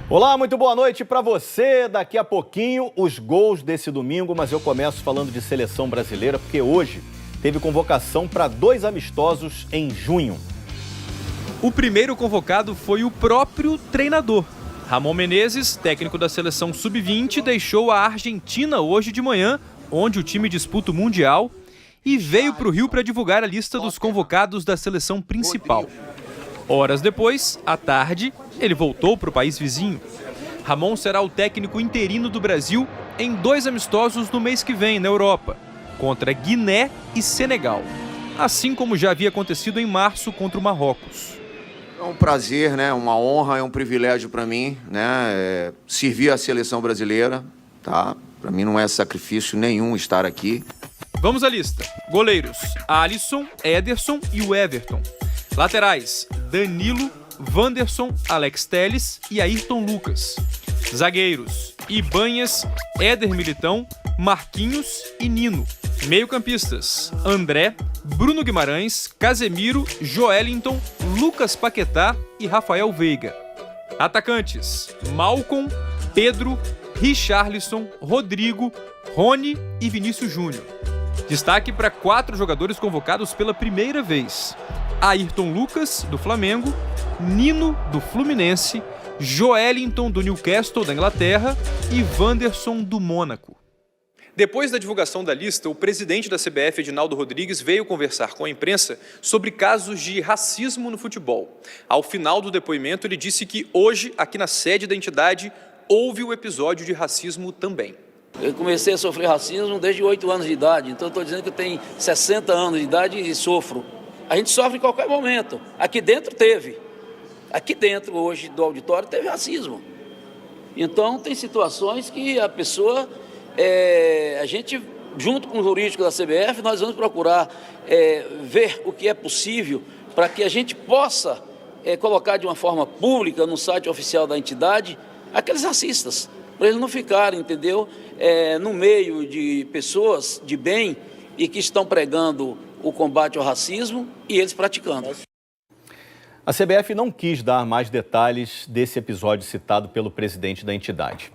Olá, muito boa noite para você. Daqui a pouquinho os gols desse domingo, mas eu começo falando de seleção brasileira porque hoje teve convocação para 2 amistosos em junho. O primeiro convocado foi o próprio treinador. Ramon Menezes, técnico da seleção sub-20, deixou a Argentina hoje de manhã, onde o time disputa o Mundial, e veio para o Rio para divulgar a lista dos convocados da seleção principal. Horas depois, à tarde, ele voltou para o país vizinho. Ramon será o técnico interino do Brasil em 2 amistosos no mês que vem, na Europa, contra Guiné e Senegal, assim como já havia acontecido em março contra o Marrocos. É um prazer, né? Uma honra, é um privilégio para mim, né? Servir a seleção brasileira, tá? Para mim não é sacrifício nenhum estar aqui. Vamos à lista. Goleiros: Alisson, Ederson e o Everton. Laterais: Danilo, Wanderson, Alex Telles e Ayrton Lucas. Zagueiros: Ibanhas, Éder Militão, Marquinhos e Nino. Meio-campistas: André, Bruno Guimarães, Casemiro, Joelinton, Lucas Paquetá e Rafael Veiga. Atacantes: Malcom, Pedro, Richarlison, Rodrigo, Rony e Vinícius Júnior. Destaque para 4 jogadores convocados pela primeira vez: Ayrton Lucas, do Flamengo, Nino, do Fluminense, Joelinton, do Newcastle, da Inglaterra, e Wanderson, do Mônaco. Depois da divulgação da lista, o presidente da CBF, Edinaldo Rodrigues, veio conversar com a imprensa sobre casos de racismo no futebol. Ao final do depoimento, ele disse que hoje, aqui na sede da entidade, houve o episódio de racismo também. Eu comecei a sofrer racismo desde 8 anos de idade, então estou dizendo que eu tenho 60 anos de idade e sofro. A gente sofre em qualquer momento. Aqui dentro teve. Aqui dentro, hoje, do auditório, teve racismo. Então, tem situações que a pessoa... a gente, junto com o jurídico da CBF, nós vamos procurar ver o que é possível para que a gente possa colocar de uma forma pública no site oficial da entidade aqueles racistas, para eles não ficarem, entendeu, no meio de pessoas de bem e que estão pregando o combate ao racismo e eles praticando. A CBF não quis dar mais detalhes desse episódio citado pelo presidente da entidade.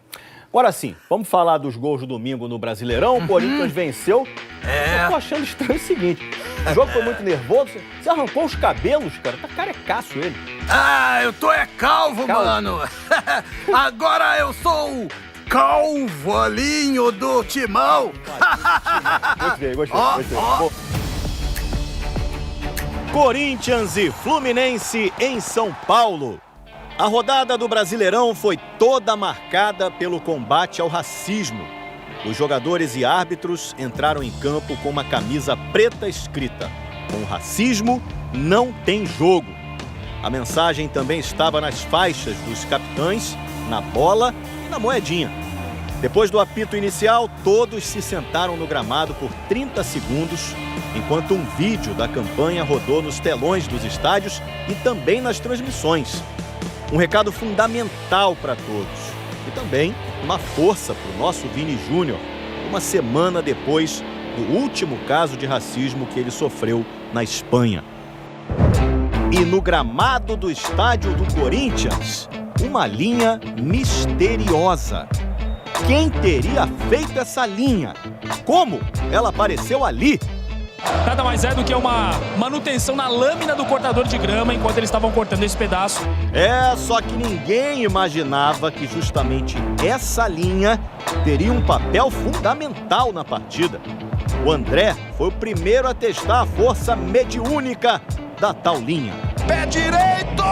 Agora sim, vamos falar dos gols do domingo no Brasileirão. O Corinthians venceu. Eu tô achando estranho o seguinte: o jogo foi muito nervoso. Você arrancou os cabelos, cara. Tá carecaço ele. Ah, eu tô calvo, mano. Agora eu sou o calvolinho do Timão. Gostei. Corinthians e Fluminense em São Paulo. A rodada do Brasileirão foi toda marcada pelo combate ao racismo. Os jogadores e árbitros entraram em campo com uma camisa preta escrita: "Com racismo não tem jogo". A mensagem também estava nas faixas dos capitães, na bola e na moedinha. Depois do apito inicial, todos se sentaram no gramado por 30 segundos, enquanto um vídeo da campanha rodou nos telões dos estádios e também nas transmissões. Um recado fundamental para todos e também uma força para o nosso Vini Júnior, uma semana depois do último caso de racismo que ele sofreu na Espanha. E no gramado do estádio do Corinthians, uma linha misteriosa. Quem teria feito essa linha? Como ela apareceu ali? Nada mais é do que uma manutenção na lâmina do cortador de grama enquanto eles estavam cortando esse pedaço. Só que ninguém imaginava que justamente essa linha teria um papel fundamental na partida. O André foi o primeiro a testar a força mediúnica da tal linha. Pé direito!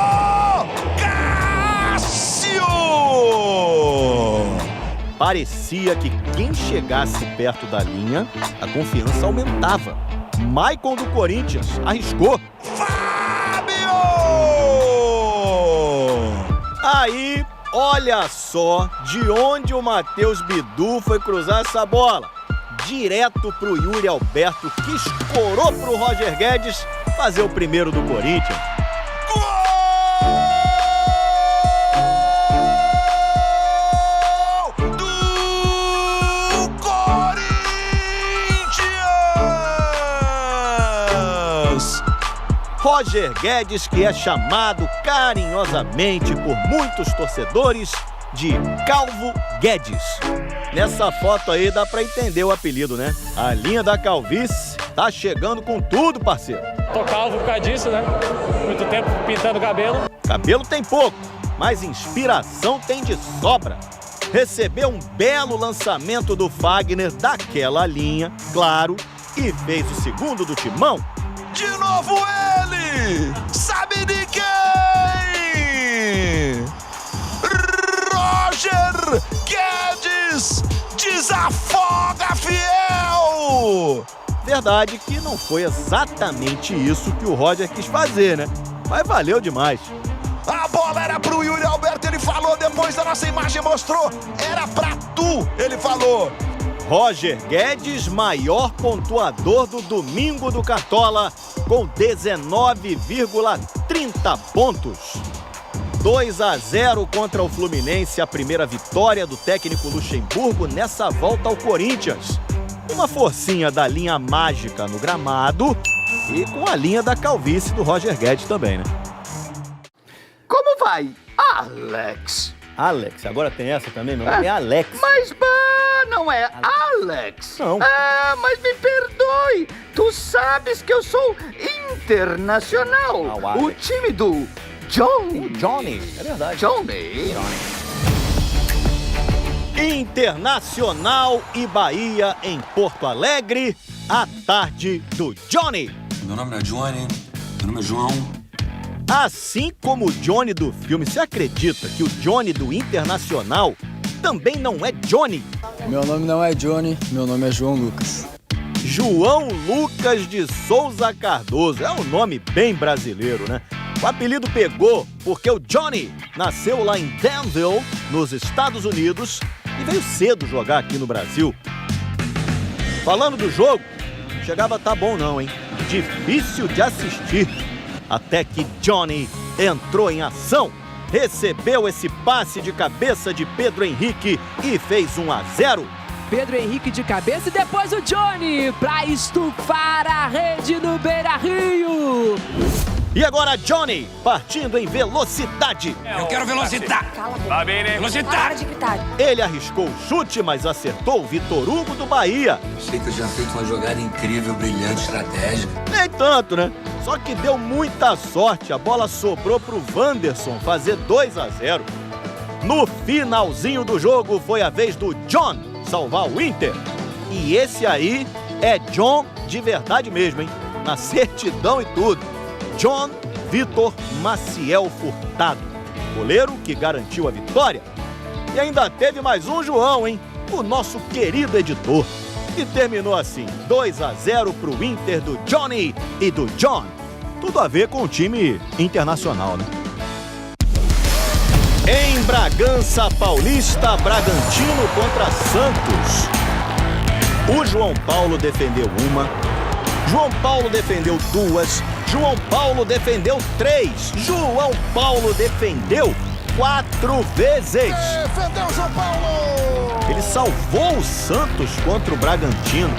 Cássio! Parecia que quem chegasse perto da linha, a confiança aumentava. Maicon do Corinthians arriscou. Fábio! Aí, olha só de onde o Matheus Bidu foi cruzar essa bola. Direto pro Yuri Alberto, que escorou pro Roger Guedes fazer o primeiro do Corinthians. Roger Guedes, que é chamado carinhosamente por muitos torcedores de Calvo Guedes. Nessa foto aí dá pra entender o apelido, né? A linha da calvície tá chegando com tudo, parceiro. Tô calvo por causa disso, né? Muito tempo pintando o cabelo. Cabelo tem pouco, mas inspiração tem de sobra. Recebeu um belo lançamento do Fagner daquela linha, claro, e fez o segundo do timão. De novo ele! Sabe de quem? Roger Guedes desafoga fiel! Verdade que não foi exatamente isso que o Roger quis fazer, né? Mas valeu demais. A bola era pro Yuri Alberto, ele falou, depois da nossa imagem mostrou. Era pra tu, ele falou. Roger Guedes, maior pontuador do domingo do Cartola, com 19,30 pontos. 2-0 contra o Fluminense, a primeira vitória do técnico Luxemburgo nessa volta ao Corinthians. Uma forcinha da linha mágica no gramado e com a linha da calvície do Roger Guedes também, né? Como vai, Alex? Alex, agora tem essa também? Meu nome é Alex. Mas, não é Alex. Não. Mas me perdoe. Tu sabes que eu sou internacional. Ah, o O Alex. time do Johnny. Johnny, é verdade. Johnny. Internacional e Bahia em Porto Alegre, a tarde do Johnny. Meu nome não é Johnny, meu nome é João. Assim como o Johnny do filme, você acredita que o Johnny do Internacional também não é Johnny? Meu nome não é Johnny, meu nome é João Lucas. João Lucas de Souza Cardoso, é um nome bem brasileiro, né? O apelido pegou porque o Johnny nasceu lá em Danville, nos Estados Unidos, e veio cedo jogar aqui no Brasil. Falando do jogo, chegava tá bom não, hein? Difícil de assistir. Até que Johnny entrou em ação, recebeu esse passe de cabeça de Pedro Henrique e fez 1-0. Pedro Henrique de cabeça e depois o Johnny para estufar a rede no Beira-Rio. E agora Johnny, partindo em velocidade. Eu quero velocidade. Cala a boca. Vai bem, né? Velocidade. Para de gritar. Ele arriscou o chute, mas acertou o Vitor Hugo do Bahia. Achei que eu tinha feito uma jogada incrível, brilhante, estratégica. Nem tanto, né? Só que deu muita sorte. A bola sobrou pro Wanderson fazer 2-0. No finalzinho do jogo, foi a vez do John salvar o Inter. E esse aí é John de verdade mesmo, hein? Na certidão e tudo. John Vitor Maciel Furtado, goleiro que garantiu a vitória. E ainda teve mais um João, hein? O nosso querido editor. E terminou assim, 2-0 pro Inter do Johnny e do John. Tudo a ver com o time internacional, né? Em Bragança Paulista, Bragantino contra Santos. O João Paulo defendeu uma, João Paulo defendeu duas, João Paulo defendeu 3, João Paulo defendeu 4 vezes. Defendeu João Paulo! Ele salvou o Santos contra o Bragantino.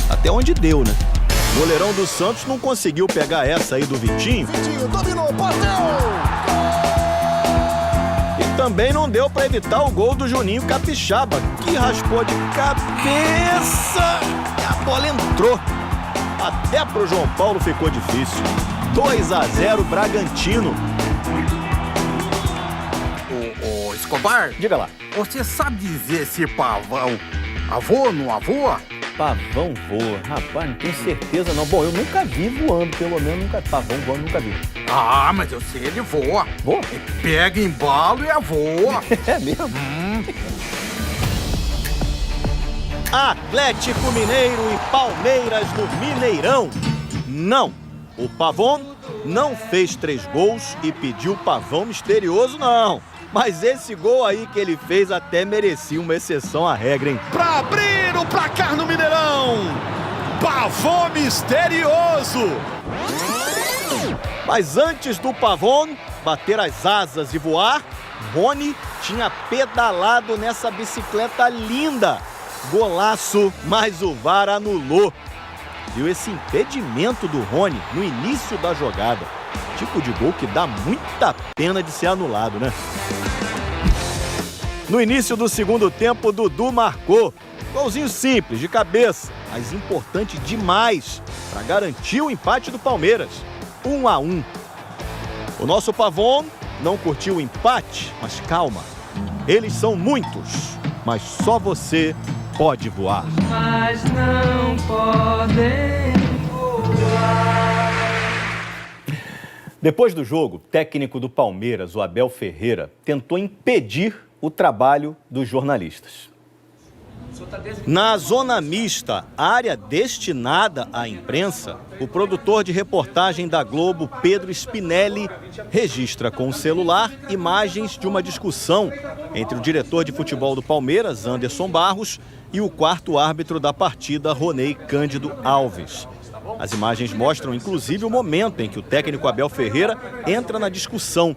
Até onde deu, né? O goleirão do Santos não conseguiu pegar essa aí do Vitinho. Vitinho dominou, bateu! E também não deu pra evitar o gol do Juninho Capixaba, que raspou de cabeça e a bola entrou. Até pro João Paulo ficou difícil. 2-0 Bragantino. Ô, Escobar, Diga lá. você sabe dizer se pavão avô ou não avoa? Pavão voa. Rapaz, não tenho certeza não. Bom, eu nunca vi voando, pelo menos nunca. Pavão voando, nunca vi. Ah, mas eu sei, ele voa. Voa? Ele pega embalo e avoa. É mesmo? Atlético Mineiro e Palmeiras no Mineirão. Não, o Pavão não fez 3 gols e pediu pavão misterioso, não. Mas esse gol aí que ele fez até merecia uma exceção à regra, hein? Pra abrir o placar no Mineirão, Pavão misterioso! Mas antes do Pavão bater as asas e voar, Rony tinha pedalado nessa bicicleta linda. Golaço, mas o VAR anulou. viu esse impedimento do Rony no início da jogada. Tipo de gol que dá muita pena de ser anulado, né? No início do segundo tempo, Dudu marcou. Golzinho simples, de cabeça, mas importante demais para garantir o empate do Palmeiras. 1-1. O nosso Pavon não curtiu o empate, mas calma. Eles são muitos, mas só você pode voar. Mas não podem voar. Depois do jogo, o técnico do Palmeiras, o Abel Ferreira, tentou impedir o trabalho dos jornalistas. Na zona mista, área destinada à imprensa, o produtor de reportagem da Globo, Pedro Spinelli, registra com o celular imagens de uma discussão entre o diretor de futebol do Palmeiras, Anderson Barros, e o quarto árbitro da partida, Ronei Cândido Alves. As imagens mostram, inclusive, o momento em que o técnico Abel Ferreira entra na discussão.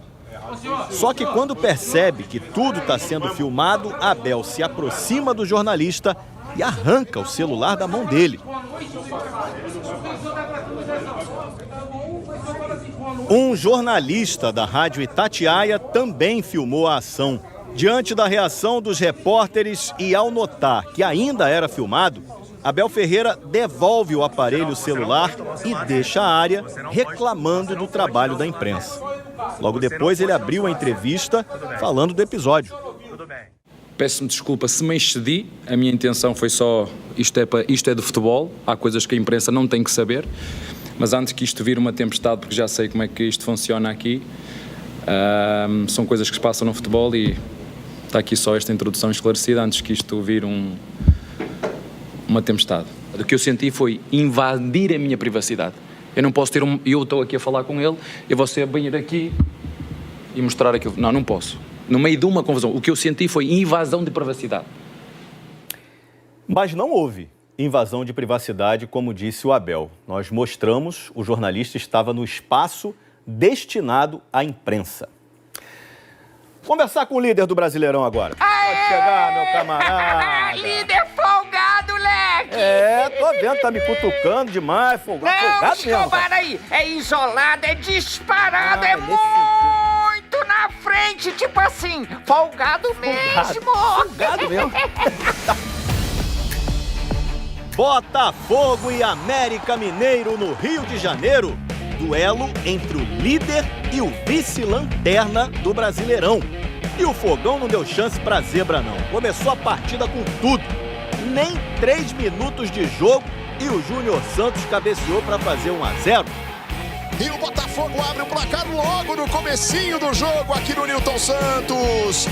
Só que quando percebe que tudo está sendo filmado, Abel se aproxima do jornalista e arranca o celular da mão dele. Um jornalista da Rádio Itatiaia também filmou a ação. Diante da reação dos repórteres e ao notar que ainda era filmado, Abel Ferreira devolve o aparelho celular e deixa a área reclamando do trabalho da imprensa. Logo depois, ele abriu a entrevista falando do episódio. Peço-me desculpa se me excedi, a minha intenção foi só, isto é do futebol, há coisas que a imprensa não tem que saber, mas antes que isto vire uma tempestade, porque já sei como é que isto funciona aqui, são coisas que se passam no futebol e está aqui só esta introdução esclarecida antes que isto vire uma tempestade. O que eu senti foi invadir a minha privacidade. Eu não posso eu estou aqui a falar com ele, e você vir aqui e mostrar aquilo. Não posso. No meio de uma confusão. O que eu senti foi invasão de privacidade. Mas não houve invasão de privacidade, como disse o Abel. Nós mostramos, o jornalista estava no espaço destinado à imprensa. Conversar com o líder do Brasileirão agora. Aê! Pode chegar, meu camarada. Líder folgado, leque! Tô vendo, tá me cutucando demais, folgado mesmo. Escobar aí, é isolado, é disparado, é muito na frente, tipo assim, folgado mesmo. Folgado mesmo. Botafogo e América Mineiro no Rio de Janeiro. Duelo entre o líder e o vice-lanterna do Brasileirão. E o Fogão não deu chance pra zebra, não. Começou a partida com tudo. Nem 3 minutos de jogo e o Júnior Santos cabeceou para fazer 1-0. E o Botafogo abre o placar logo no comecinho do jogo aqui no Newton Santos.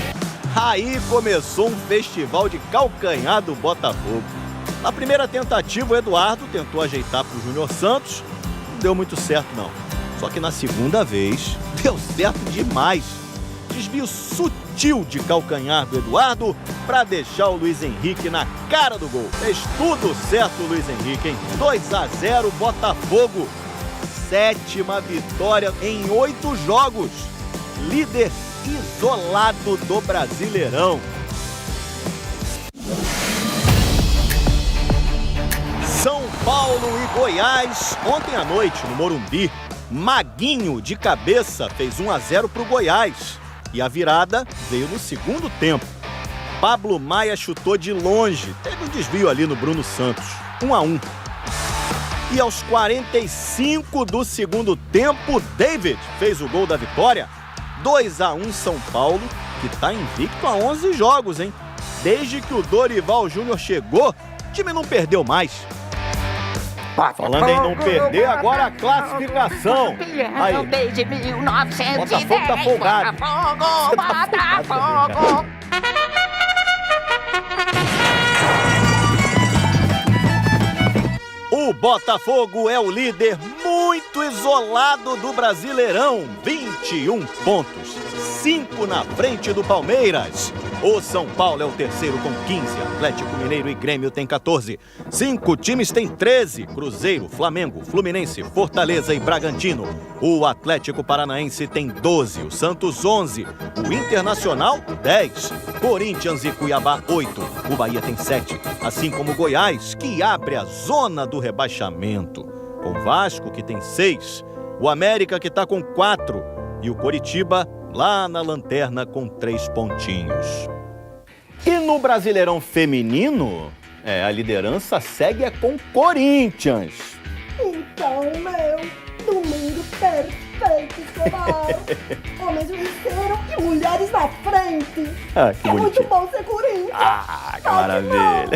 Aí começou um festival de calcanhar do Botafogo. Na primeira tentativa, o Eduardo tentou ajeitar para o Júnior Santos. Não deu muito certo, não. Só que na segunda vez, deu certo demais. Desvio sutil de calcanhar do Eduardo para deixar o Luiz Henrique na cara do gol. Fez tudo certo o Luiz Henrique, hein? 2-0 Botafogo. 7ª vitória em 8 jogos. Líder isolado do Brasileirão. São Paulo e Goiás, ontem à noite no Morumbi. Maguinho de cabeça fez 1-0 para o Goiás. E a virada veio no segundo tempo. Pablo Maia chutou de longe. Teve um desvio ali no Bruno Santos. 1-1. E aos 45 do segundo tempo, David fez o gol da vitória. 2-1 São Paulo, que está invicto a 11 jogos, hein? Desde que o Dorival Júnior chegou, o time não perdeu mais. Falando em não perder, agora a classificação. Aí, desde 1910. Botafogo tá folgado. Botafogo. O Botafogo é o líder muito isolado do Brasileirão. 21 pontos, 5 na frente do Palmeiras. O São Paulo é o terceiro com 15, Atlético Mineiro e Grêmio tem 14. 5 times têm 13, Cruzeiro, Flamengo, Fluminense, Fortaleza e Bragantino. O Atlético Paranaense tem 12, o Santos 11, o Internacional 10, Corinthians e Cuiabá 8, o Bahia tem 7, assim como o Goiás, que abre a zona do rebaixamento. O Vasco, que tem 6, o América, que está com 4, e o Coritiba, lá na lanterna, com 3 pontinhos. E no Brasileirão Feminino, a liderança segue com Corinthians. Então, meu, domingo perfeito, Escobar. Homens venceram e mulheres na frente. Ah, que é bonitinho. Muito bom ser Corinthians. Ah, que maravilha.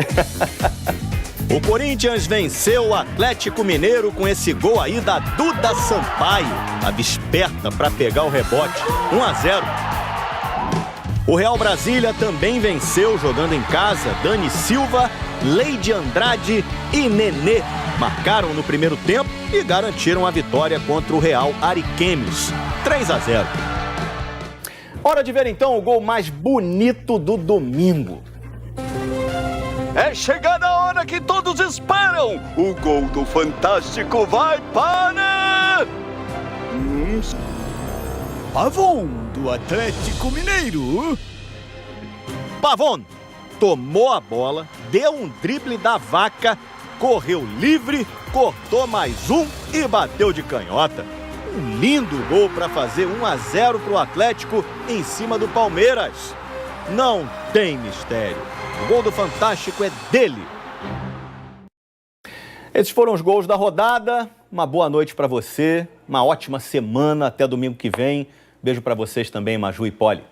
O Corinthians venceu o Atlético Mineiro com esse gol aí da Duda Sampaio. Estava esperta para pegar o rebote. 1-0. O Real Brasília também venceu jogando em casa. Dani Silva, Leide Andrade e Nenê marcaram no primeiro tempo e garantiram a vitória contra o Real Ariquemes. 3-0. Hora de ver então o gol mais bonito do domingo. É chegada a hora que todos esperam. O gol do Fantástico vai para... Pavon, do Atlético Mineiro. Pavon tomou a bola, deu um drible da vaca, correu livre, cortou mais um e bateu de canhota. Um lindo gol para fazer 1-0 para o Atlético em cima do Palmeiras. Não tem mistério. O gol do Fantástico é dele. Esses foram os gols da rodada. Uma boa noite para você. Uma ótima semana. Até domingo que vem. Beijo para vocês também, Maju e Poli.